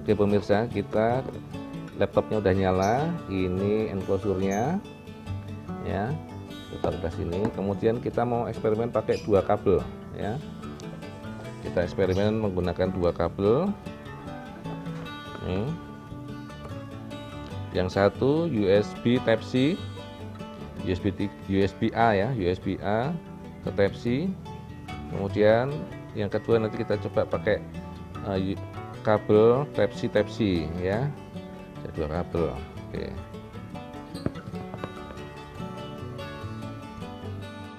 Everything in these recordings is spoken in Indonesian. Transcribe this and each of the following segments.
Oke pemirsa, kita laptopnya udah nyala. Ini enclosure-nya ya, kita taruh di sini. Kemudian kita mau eksperimen pakai dua kabel ya. Kita eksperimen menggunakan dua kabel. Yang satu USB Type C, USB A ya, USB A ke Type C. Kemudian yang kedua nanti kita coba pakai kabel Type C ya. Ada dua kabel.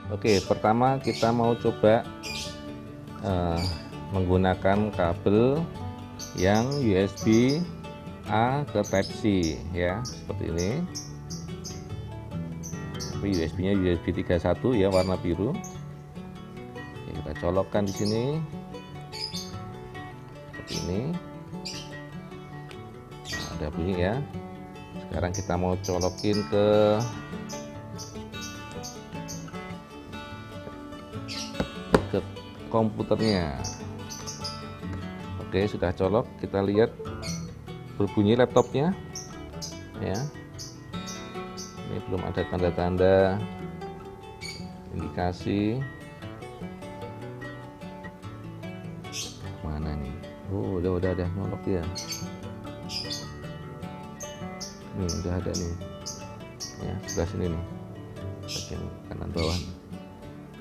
Oke, pertama kita mau coba menggunakan kabel yang USB A ke Type C ya, seperti ini. Tapi USB-nya USB 3.1 ya, warna biru. Oke, kita colokkan di sini seperti ini. Nah, ada bunyi ya. Sekarang kita mau colokin ke komputernya. Oke, sudah colok. Kita lihat berbunyi laptopnya ya. Ini belum ada tanda-tanda indikasi. Mana nih? Oh, udah nyolok ya. Nih udah ada nih ya, sebelah sini nih, bagian kanan bawah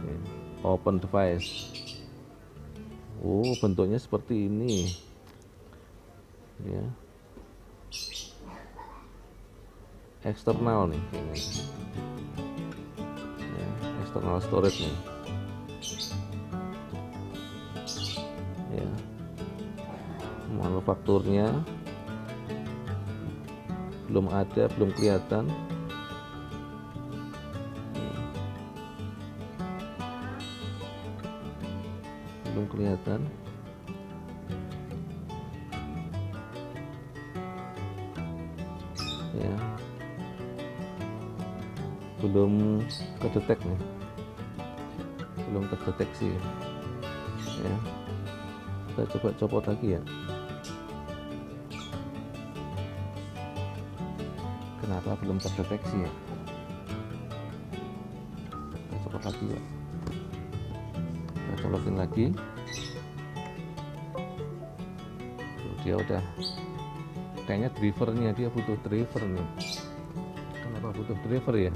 ini. Open device. Oh, bentuknya seperti ini ya, eksternal nih ini ya, external storage nih ya. Manufakturnya belum ada, belum kelihatan. Belum kelihatan ya, belum kedetek nih, belum terdeteksi ya. Kita coba copot lagi ya. Kenapa belum terdeteksi ya? Kita copot lagi ya. Kita colokin lagi. Tuh, dia udah kayaknya drivernya, dia butuh driver nih. Kenapa butuh driver ya?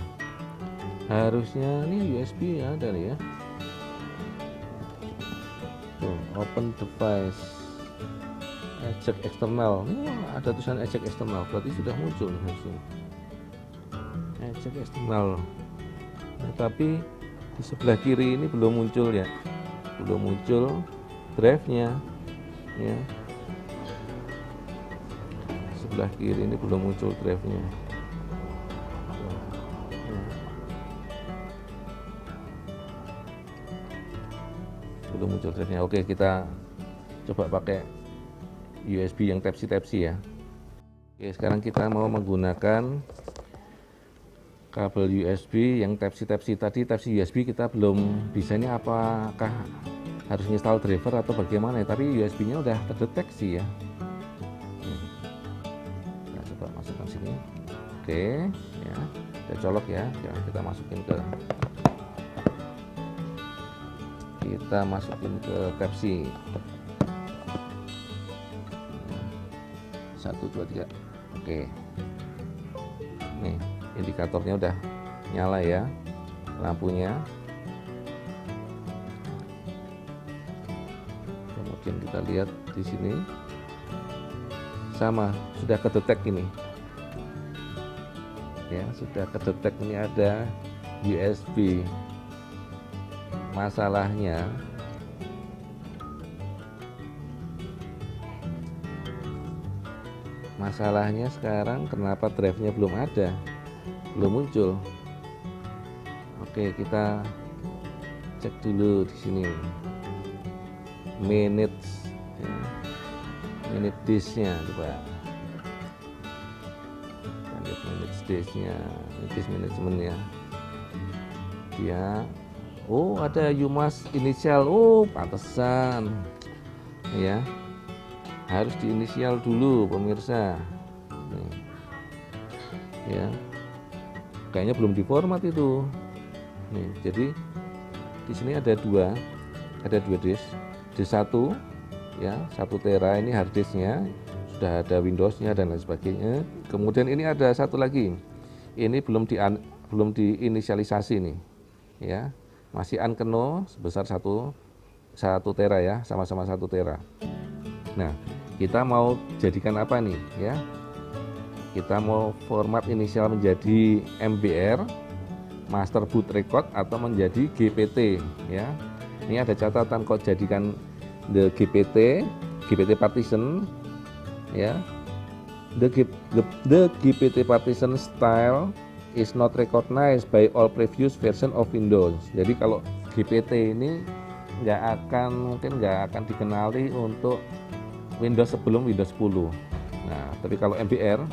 Harusnya ini USB ada nih ya. Tuh, open device, eject eksternal. Ini ada tulisan eject eksternal, berarti sudah muncul nih harusnya. Eject eksternal. Nah, tapi di sebelah kiri ini belum muncul ya, belum muncul drive-nya ya. Sebelah kiri ini belum muncul drive-nya. Belum muncul drive-nya. Oke, kita coba pakai USB yang Type C ya. Oke, sekarang kita mau menggunakan kabel USB yang Type C. Tadi Type C USB kita belum bisa, ini apakah harus install driver atau bagaimana ya, tapi USB-nya udah terdeteksi ya. Nah, coba masukkan sini. Oke ya, kita colok ya. Kita masukin ke Type C. 1 2 3. Oke, nih indikatornya udah nyala ya, lampunya. Kemudian kita lihat di sini sama, sudah kedetek ini ya, sudah kedetek. Ini ada USB. Masalahnya sekarang kenapa drive-nya belum ada, belum muncul. Oke, kita cek dulu di sini minute disk-nya, coba lihat minute disk-nya, disk manajemennya. Dia ada UMAS inisial. Pantesan ya, harus diinisial dulu pemirsa. Nih. Ya, kayaknya belum diformat itu. Nih, jadi di sini ada dua disk. Disk 1 ya, 1 tera ini hard disknya, sudah ada Windowsnya dan lain sebagainya. Kemudian ini ada satu lagi, ini belum diinisialisasi nih ya, masih unknown sebesar 1 tera ya, sama-sama 1 tera. Nah, kita mau jadikan apa nih ya, kita mau format inisial menjadi MBR master boot record atau menjadi GPT ya. Ini ada catatan, kok jadikan the GPT partition ya. The GPT partition style is not recognized by all previous version of Windows. Jadi kalau GPT ini mungkin nggak akan dikenali untuk Windows sebelum Windows 10. Nah, tapi kalau MBR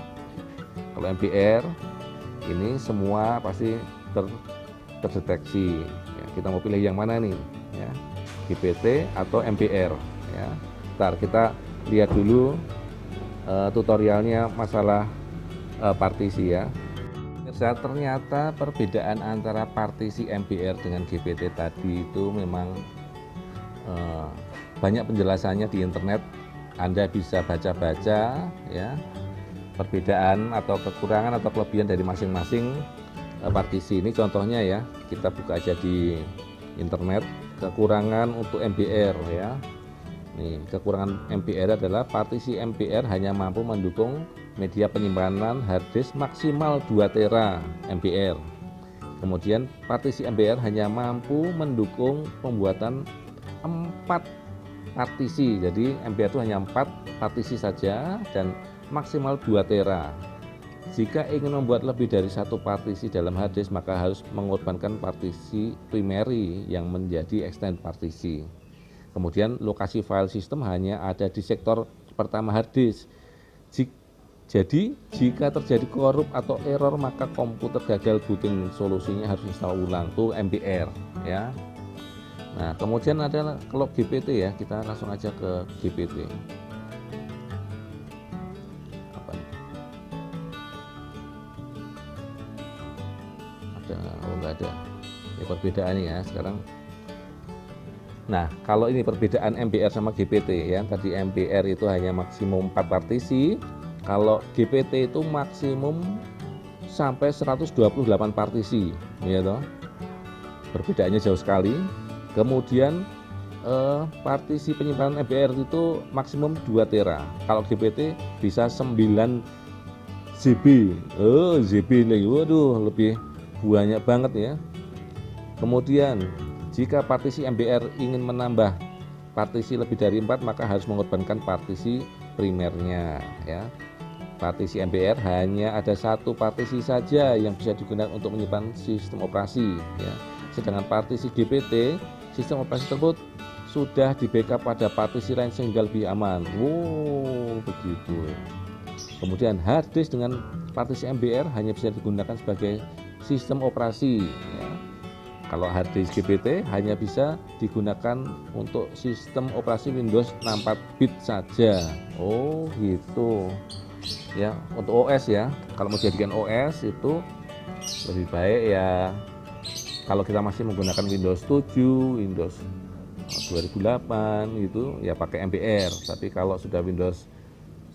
ini semua pasti terdeteksi ya. Kita mau pilih yang mana nih ya, GPT atau MBR ya. Ntar kita lihat dulu tutorialnya masalah partisi ya. Ternyata perbedaan antara partisi MBR dengan GPT tadi itu memang banyak penjelasannya di internet. Anda bisa baca-baca ya, perbedaan atau kekurangan atau kelebihan dari masing-masing partisi ini. Contohnya ya, kita buka aja di internet kekurangan untuk MBR ya. Nih, kekurangan MBR adalah partisi MBR hanya mampu mendukung media penyimpanan harddisk maksimal 2 tera MBR. Kemudian partisi MBR hanya mampu mendukung pembuatan 4 partisi. Jadi MBR itu hanya 4 partisi saja dan maksimal 2 tera. Jika ingin membuat lebih dari 1 partisi dalam harddisk, maka harus mengorbankan partisi primary yang menjadi extended partisi. Kemudian lokasi file system hanya ada di sektor pertama harddisk. Jadi jika terjadi korup atau error, maka komputer gagal booting, solusinya harus install ulang, tuh MBR ya. Nah, kemudian ada kalau GPT ya, kita langsung aja ke GPT. Enggak ada. Ini perbedaannya ya sekarang. Nah, kalau ini perbedaan MBR sama GPT ya. Tadi MBR itu hanya maksimum 4 partisi. Kalau GPT itu maksimum sampai 128 partisi, ya toh. Perbedaannya jauh sekali. Kemudian partisi penyimpanan MBR itu maksimum 2 tera. Kalau GPT bisa 9 GB. GB nih. Waduh, lebih banyak banget ya. Kemudian jika partisi MBR ingin menambah partisi lebih dari 4, maka harus mengorbankan partisi primernya ya. Partisi MBR hanya ada 1 partisi saja yang bisa digunakan untuk menyimpan sistem operasi ya. Sedangkan partisi GPT, sistem operasi tersebut sudah di backup pada partisi lain sehingga lebih aman. Wow, begitu. Kemudian hard disk dengan partisi MBR hanya bisa digunakan sebagai sistem operasi ya. Kalau hard disk GPT hanya bisa digunakan untuk sistem operasi Windows 64 bit saja. Oh gitu ya. Untuk OS ya, kalau mau jadikan OS itu lebih baik ya kalau kita masih menggunakan Windows 7, Windows 2008 gitu ya pakai MBR. Tapi kalau sudah Windows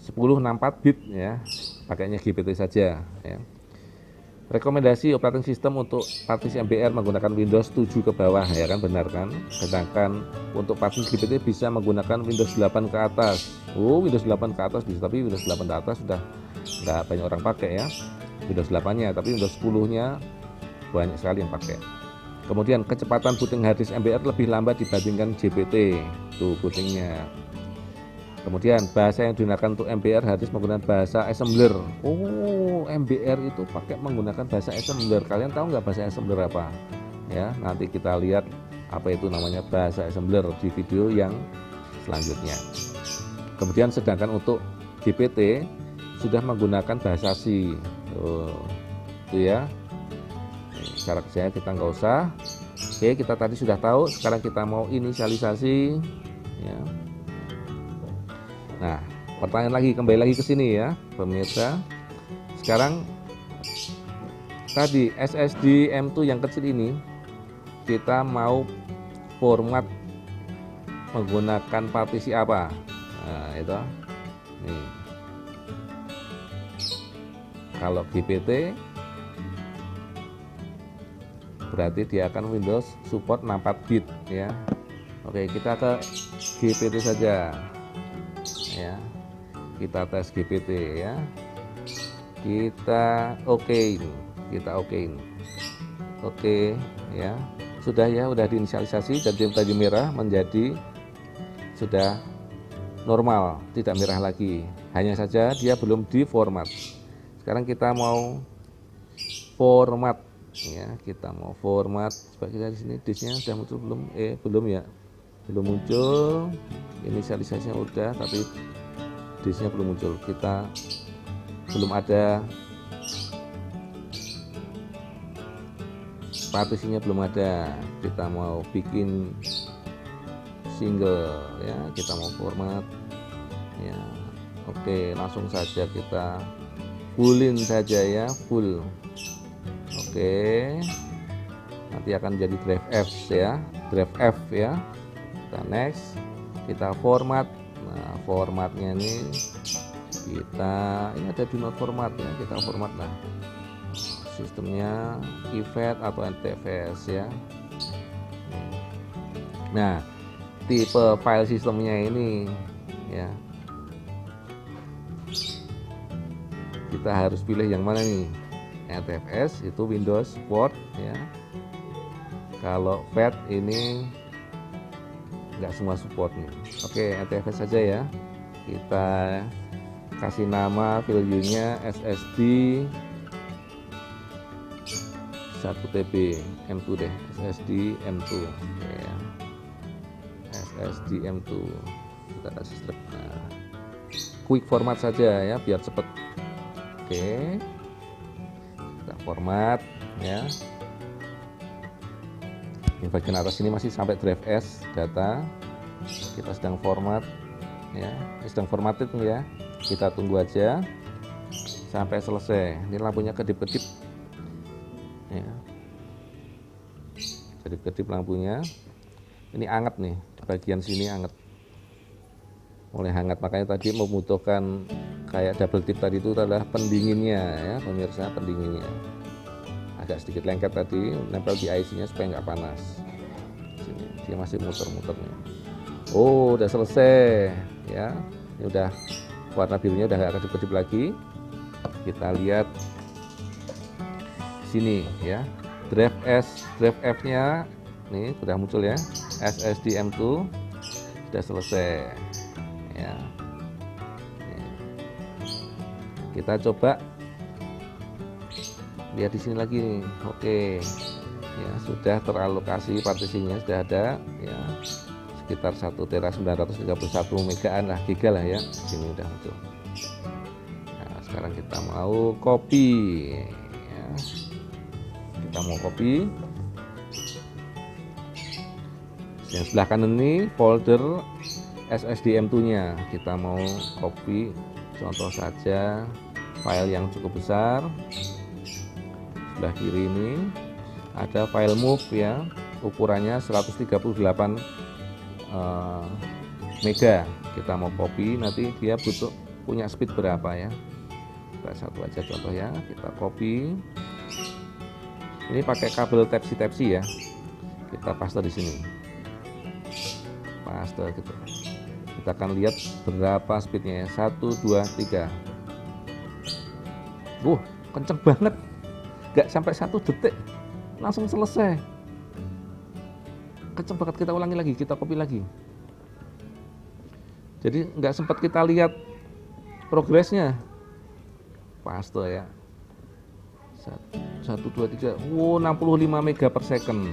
10 64 bit ya, pakainya GPT saja ya. Rekomendasi operating system untuk partisi MBR menggunakan Windows 7 ke bawah ya kan, benar kan? Sedangkan untuk partisi GPT bisa menggunakan Windows 8 ke atas. Windows 8 ke atas bisa, tapi Windows 8 ke atas sudah nggak banyak orang pakai ya. Windows 8-nya, tapi Windows 10-nya banyak sekali yang pakai. Kemudian kecepatan booting harddisk MBR lebih lambat dibandingkan GPT. Tuh bootingnya. Kemudian bahasa yang digunakan untuk MBR harddisk menggunakan bahasa assembler. MBR itu pakai menggunakan bahasa assembler. Kalian tahu nggak bahasa assembler apa? Ya, nanti kita lihat apa itu namanya bahasa assembler di video yang selanjutnya. Kemudian sedangkan untuk GPT sudah menggunakan bahasa C. Itu ya. Cara kerjanya kita nggak usah. Oke, kita tadi sudah tahu. Sekarang kita mau inisialisasi. Ya. Nah, pertanyaan lagi, kembali lagi ke sini ya pemirsa. Sekarang tadi SSD M2 yang kecil ini kita mau format menggunakan partisi apa? Nah, itu nih. Kalau GPT berarti dia akan Windows support 64 bit ya. Oke, kita ke GPT saja ya. Kita tes GPT ya. Kita okein. Oke ya. Sudah ya, udah diinisialisasi dari tadi merah menjadi sudah normal, tidak merah lagi. Hanya saja dia belum diformat. Sekarang kita mau format ya, kita mau format. Coba kita di sini disknya sudah muncul belum? Belum ya. Belum muncul. Inisialisasinya udah, tapi disknya belum muncul. Kita belum ada partisinya, belum ada. Kita mau bikin single ya, kita mau format ya. Oke, langsung saja kita fullin saja ya, full. Oke, nanti akan jadi drive F ya, drive F ya. Kita next, kita format. Nah, formatnya ini ini ada do not format ya, kita format lah sistemnya IFET atau NTFS ya. Nah, tipe file sistemnya ini ya, kita harus pilih yang mana nih. NTFS itu Windows support ya. Kalau FAT ini nggak semua support nih. Oke, NTFS saja ya. Kita kasih nama value-nya SSD 1 TB M2 deh, SSD M2 ya. SSD M2 kita kasih strip. Nah, quick format saja ya biar cepet. Oke, kita format ya. Di bagian atas ini masih sampai drive S data, kita sedang format ya, sedang formatted ya. Kita tunggu aja sampai selesai. Ini lampunya kedip-kedip ya, kedip-kedip lampunya. Ini anget nih, di bagian sini anget, mulai hangat, makanya tadi membutuhkan kayak double tip tadi itu adalah pendinginnya ya pemirsa, pendinginnya agak sedikit lengket tadi, nempel di IC nya supaya nggak panas. Sini dia masih muter-muter nih. Oh, udah selesai ya, ini udah warna birunya udah nggak kedip-kedip lagi. Kita lihat sini ya, drive F nya nih sudah muncul ya, SSD M2 sudah selesai ya. Kita coba lihat di sini lagi nih. Oke ya, sudah teralokasi partisinya, sudah ada ya, sekitar 1 tera 931 megaan lah, giga lah ya, sini udah muncul. Nah, sekarang kita mau copy ya. Kita mau copy yang sebelah kanan ini folder SSD M2 nya, kita mau copy. Contoh saja file yang cukup besar. Sebelah kiri ini ada file move ya, ukurannya 138 mega. Kita mau copy, nanti dia butuh punya speed berapa ya. Kita satu aja contoh ya, kita copy. Ini pakai kabel Type-C ya. Kita paste di sini. Paste gitu. Kita akan lihat berapa speednya ya. 1 2 3. Kenceng banget. Gak sampai 1 detik langsung selesai. Kenceng banget. Kita ulangi lagi, kita copy lagi. Jadi nggak sempat kita lihat progresnya. Paste ya. 1 2 3. 65 mega per second.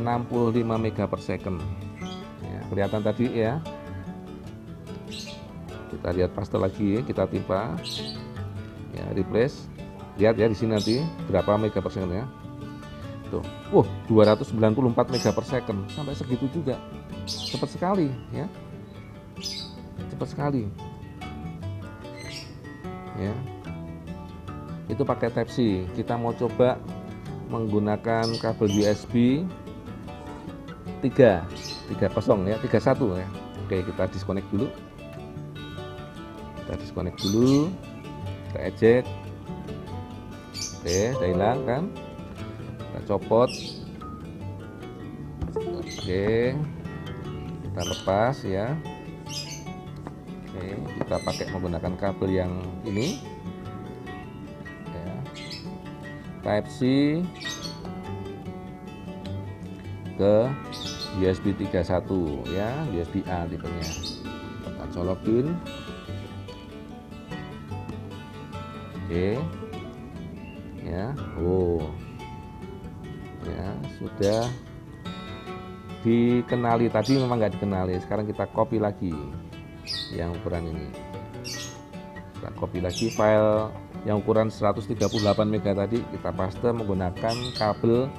65 mega per second. Ya, kelihatan tadi ya. Kita lihat paste lagi, kita timpa. Ya, replace. Lihat ya di sini nanti berapa mega per second ya. Tuh. 294 mega per second, sampai segitu juga. Cepat sekali ya. Cepat sekali. ya. Itu pakai Type C. Kita mau coba menggunakan kabel USB 3.0 ya, 3.1 ya. Oke, kita disconnect dulu. Kita eject. Oke, udah hilang kan? Kita copot. Oke, kita lepas ya. Oke, kita pakai menggunakan kabel yang ini ya, Type C ke USB 3.1 ya, USB A tipenya. Kita colokin. Oke ya, ya sudah dikenali. Tadi memang nggak dikenali, sekarang kita copy lagi yang ukuran ini. Kita copy lagi file yang ukuran 138 MB tadi, kita paste menggunakan kabel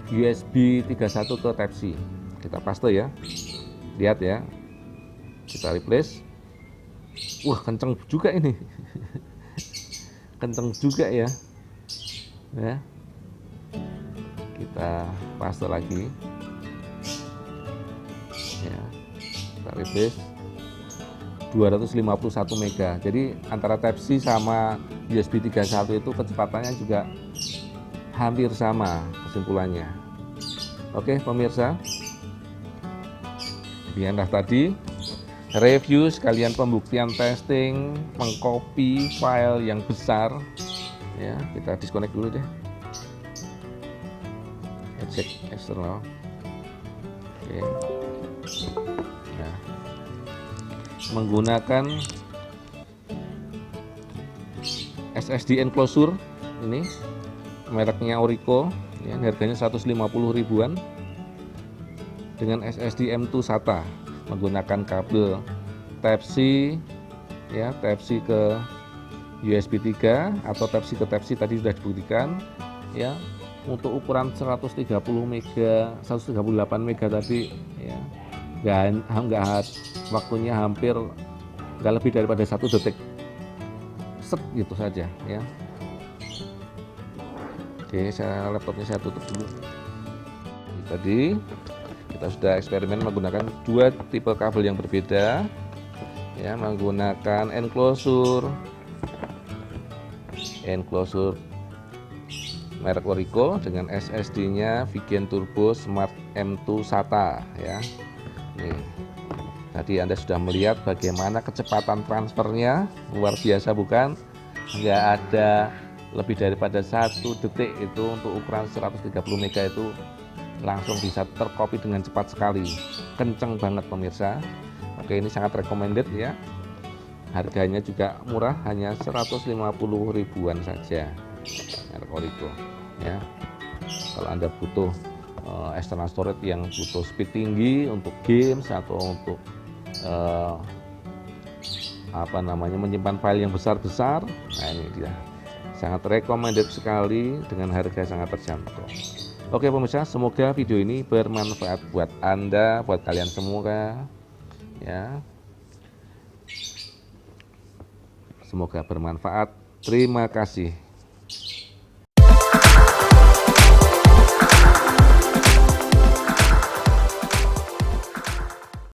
USB 3.1 ke Type C. Kita paste ya, lihat ya, kita replace. Wah, kenceng juga ini. Kenceng juga ya. Kita paste lagi ya, kita replace 251 mega. Jadi antara Type C sama USB 3.1 itu kecepatannya juga hampir sama kesimpulannya. Oke pemirsa, biarlah tadi review sekalian pembuktian testing mengcopy file yang besar ya. Kita disconnect dulu deh, eject eksternal. Oke ya, menggunakan SSD enclosure ini mereknya Orico ya, harganya 150 ribuan dengan SSD M2 SATA, menggunakan kabel Type C ya, Type C ke USB 3 atau Type C ke Type C tadi sudah dibuktikan ya. Untuk ukuran 138 mega tadi ya, nggak waktunya hampir nggak lebih daripada 1 detik, set gitu saja ya. Oke, laptopnya saya tutup dulu. Tadi kita sudah eksperimen menggunakan 2 tipe kabel yang berbeda ya, menggunakan enclosure merek Orico dengan SSD-nya Vigen Turbo Smart M2 SATA ya. Nih, tadi Anda sudah melihat bagaimana kecepatan transfernya, luar biasa bukan? Nggak ada lebih daripada 1 detik itu untuk ukuran 130 mega itu langsung bisa tercopy dengan cepat sekali, kenceng banget pemirsa. Oke, ini sangat recommended ya, harganya juga murah, hanya 150 ribuan saja merek Orico ya. Kalau Anda butuh external storage yang butuh speed tinggi untuk games atau untuk menyimpan file yang besar-besar, nah ini dia, sangat recommended sekali dengan harga sangat terjangkau. Oke pemirsa, semoga video ini bermanfaat buat Anda, buat kalian semua ya. Semoga bermanfaat. Terima kasih.